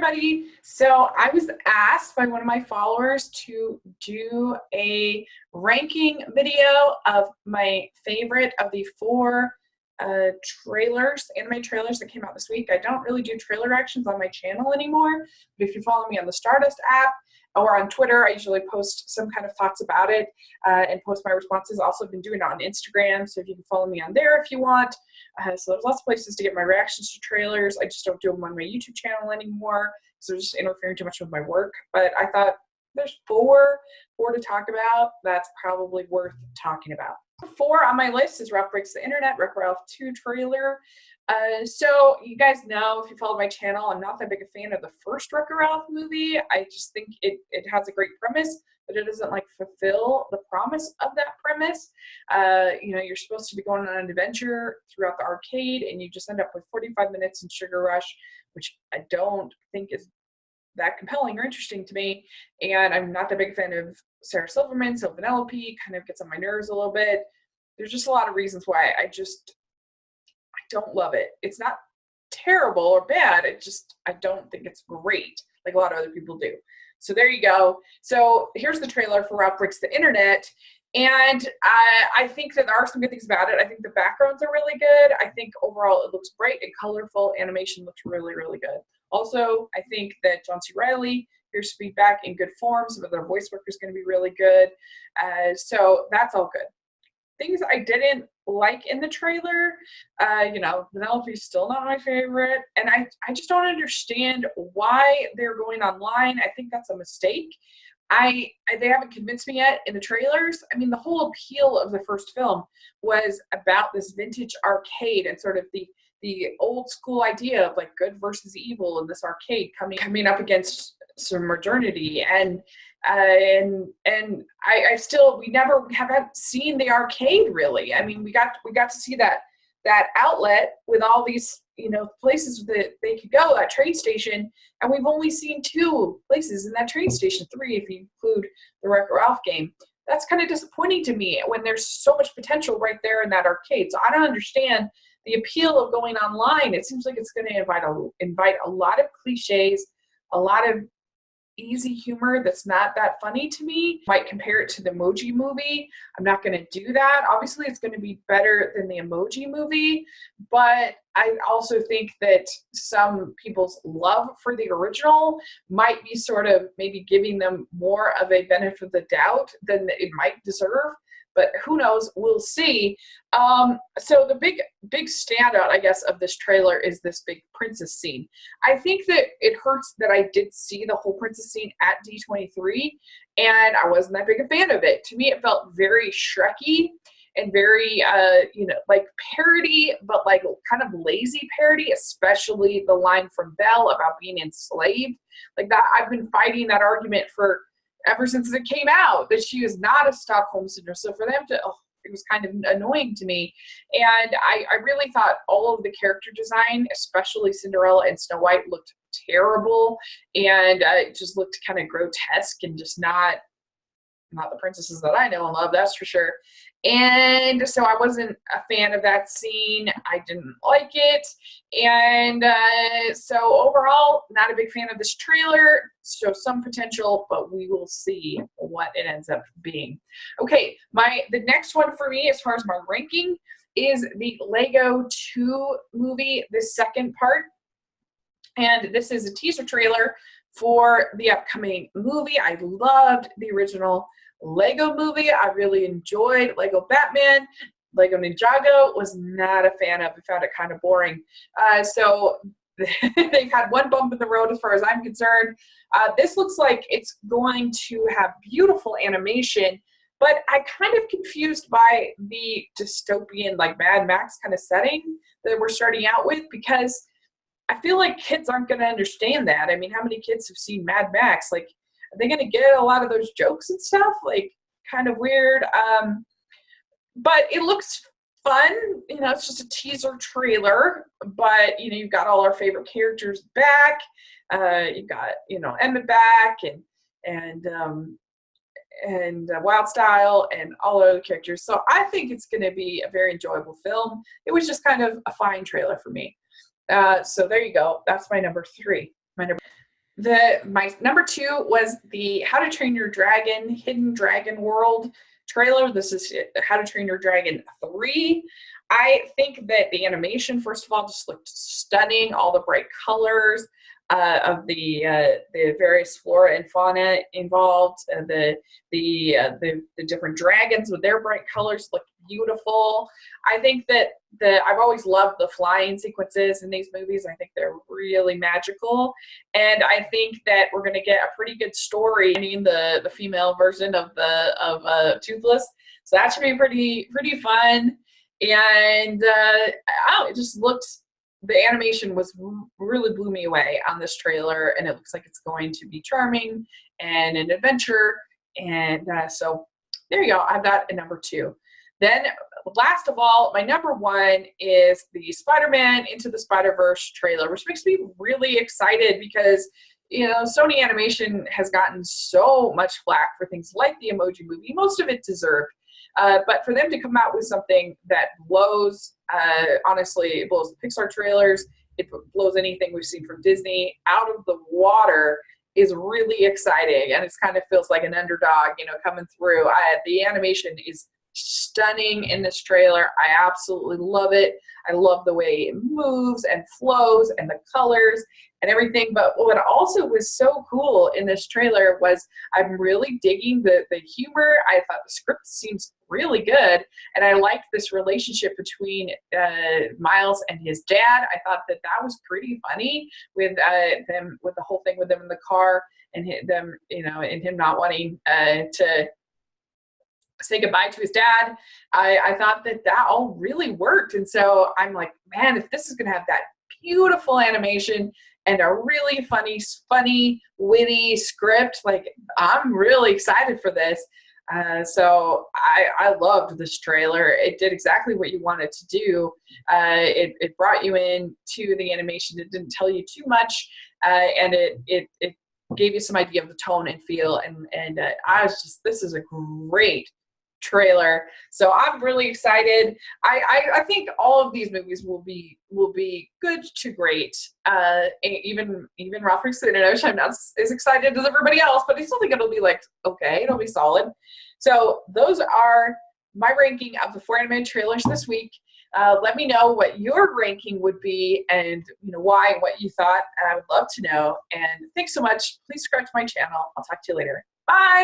everybody. So I was asked by one of my followers to do a ranking video of my favorite of the four anime trailers that came out this week. I don't really do trailer reactions on my channel anymore, but if you follow me on the Stardust app or on Twitter, I usually post some kind of thoughts about it and post my responses. Also been doing it on Instagram, so if you can follow me on there if you want. So there's lots of places to get my reactions to trailers. I just don't do them on my YouTube channel anymore, so it's just interfering too much with my work. But I thought there's four to talk about. That's probably worth talking about. 4 on my list is Ralph Breaks the Internet, Wreck-It Ralph 2 trailer. So you guys know, if you follow my channel, I'm not that big a fan of the first Wreck-It Ralph movie. I just think it has a great premise, but it doesn't fulfill the promise of that premise. You're supposed to be going on an adventure throughout the arcade, and you just end up with 45 minutes in Sugar Rush, which I don't think is that compelling or interesting to me. And I'm not that big a fan of Sarah Silverman, so Vanellope kind of gets on my nerves a little bit. There's just a lot of reasons why I don't love it. It's not terrible or bad. I don't think it's great like a lot of other people do. So there you go. So here's the trailer for Ralph Breaks the Internet. And I think that there are some good things about it. I think the backgrounds are really good. I think overall it looks great and colorful. Animation looks really, really good. Also, I think that John C. Reilly appears to be back in good form. Some of their voice work is going to be really good. So that's all good. Things I didn't like in the trailer, Vanellope's still not my favorite. And I just don't understand why they're going online. I think that's a mistake. They haven't convinced me yet in the trailers. I mean, the whole appeal of the first film was about this vintage arcade and sort of the old school idea of good versus evil in this arcade coming up against some modernity. We haven't seen the arcade really. I mean, we got to see that outlet with all these places that they could go, that train station, and we've only seen 2 places in that train station, 3 if you include the Wreck-It Ralph game. That's kind of disappointing to me when there's so much potential right there in that arcade. So I don't understand the appeal of going online. It seems like it's going to invite a lot of cliches, a lot of easy humor that's not that funny to me. Might compare it to the Emoji Movie. I'm not going to do that. Obviously, it's going to be better than the Emoji Movie, but I also think that some people's love for the original might be sort of maybe giving them more of a benefit of the doubt than it might deserve. But who knows? We'll see. So the big standout, I guess, of this trailer is this big princess scene. I think that it hurts that I did see the whole princess scene at D23, and I wasn't that big a fan of it. To me, it felt very Shrekky and very, parody, but kind of lazy parody, especially the line from Belle about being enslaved. Like that, I've been fighting that argument ever since it came out, that she is not a Stockholm Syndrome. So for them it was kind of annoying to me. And I really thought all of the character design, especially Cinderella and Snow White, looked terrible. And it just looked kind of grotesque and just not the princesses that I know and love, that's for sure. And so I wasn't a fan of that scene. I didn't like it. And so overall, not a big fan of this trailer. Shows some potential, but we will see what it ends up being. Okay, the next one for me, as far as my ranking, is the Lego 2 movie, the second part. And this is a teaser trailer for the upcoming movie. I loved the original Lego movie. I really enjoyed Lego Batman. Lego Ninjago was not a fan of. I found it kind of boring. So they've had one bump in the road as far as I'm concerned. This looks like it's going to have beautiful animation, but I'm kind of confused by the dystopian, Mad Max kind of setting that we're starting out with, because I feel like kids aren't going to understand that. I mean, how many kids have seen Mad Max? Are they going to get a lot of those jokes and stuff? Kind of weird. But it looks fun. It's just a teaser trailer. But, you've got all our favorite characters back. You've got, Emmett back and Wild Style and all the other characters. So I think it's going to be a very enjoyable film. It was just kind of a fine trailer for me. So there you go. That's my number 3. My number 2 was the How to Train Your Dragon Hidden Dragon World trailer. This is How to Train Your Dragon 3. I think that the animation, first of all, just looked stunning. All the bright colors of the various flora and fauna involved, the different dragons with their bright colors looked beautiful. I think that I've always loved the flying sequences in these movies. I think they're really magical, and I think that we're going to get a pretty good story. I mean, the female version of Toothless, so that should be pretty fun. And it just looked, the animation was really blew me away on this trailer, and it looks like it's going to be charming and an adventure. And so there you go. I've got a number 2. Then last of all, my number 1 is the Spider-Man Into the Spider-Verse trailer, which makes me really excited because, you know, Sony Animation has gotten so much flack for things like the Emoji Movie, most of it deserved. But for them to come out with something that blows, honestly, it blows the Pixar trailers, it blows anything we've seen from Disney out of the water, is really exciting. And it kind of feels like an underdog, you know, coming through. The animation is stunning in this trailer. I absolutely love it. I love the way it moves and flows and the colors and everything. But what also was so cool in this trailer was I'm really digging the humor. I thought the script seems really good, and I liked this relationship between Miles and his dad. I thought that was pretty funny with them, with the whole thing with them in the car and them, you know, and him not wanting to say goodbye to his dad. I thought that all really worked. And so I'm like, man, if this is going to have that beautiful animation and a really funny, witty script, like, I'm really excited for this. So I loved this trailer. It did exactly what you wanted to do. It brought you in to the animation. It didn't tell you too much, and it gave you some idea of the tone and feel. And I was just, this is a great trailer. So I'm really excited. I think all of these movies will be good to great. Even Ralph Breaks the Internet, I'm not as excited as everybody else, but I still think it'll be like, okay, it'll be solid. So those are my ranking of the 4 animated trailers this week. Let me know what your ranking would be, and you know why and what you thought. I would love to know. And thanks so much. Please subscribe to my channel. I'll talk to you later. Bye.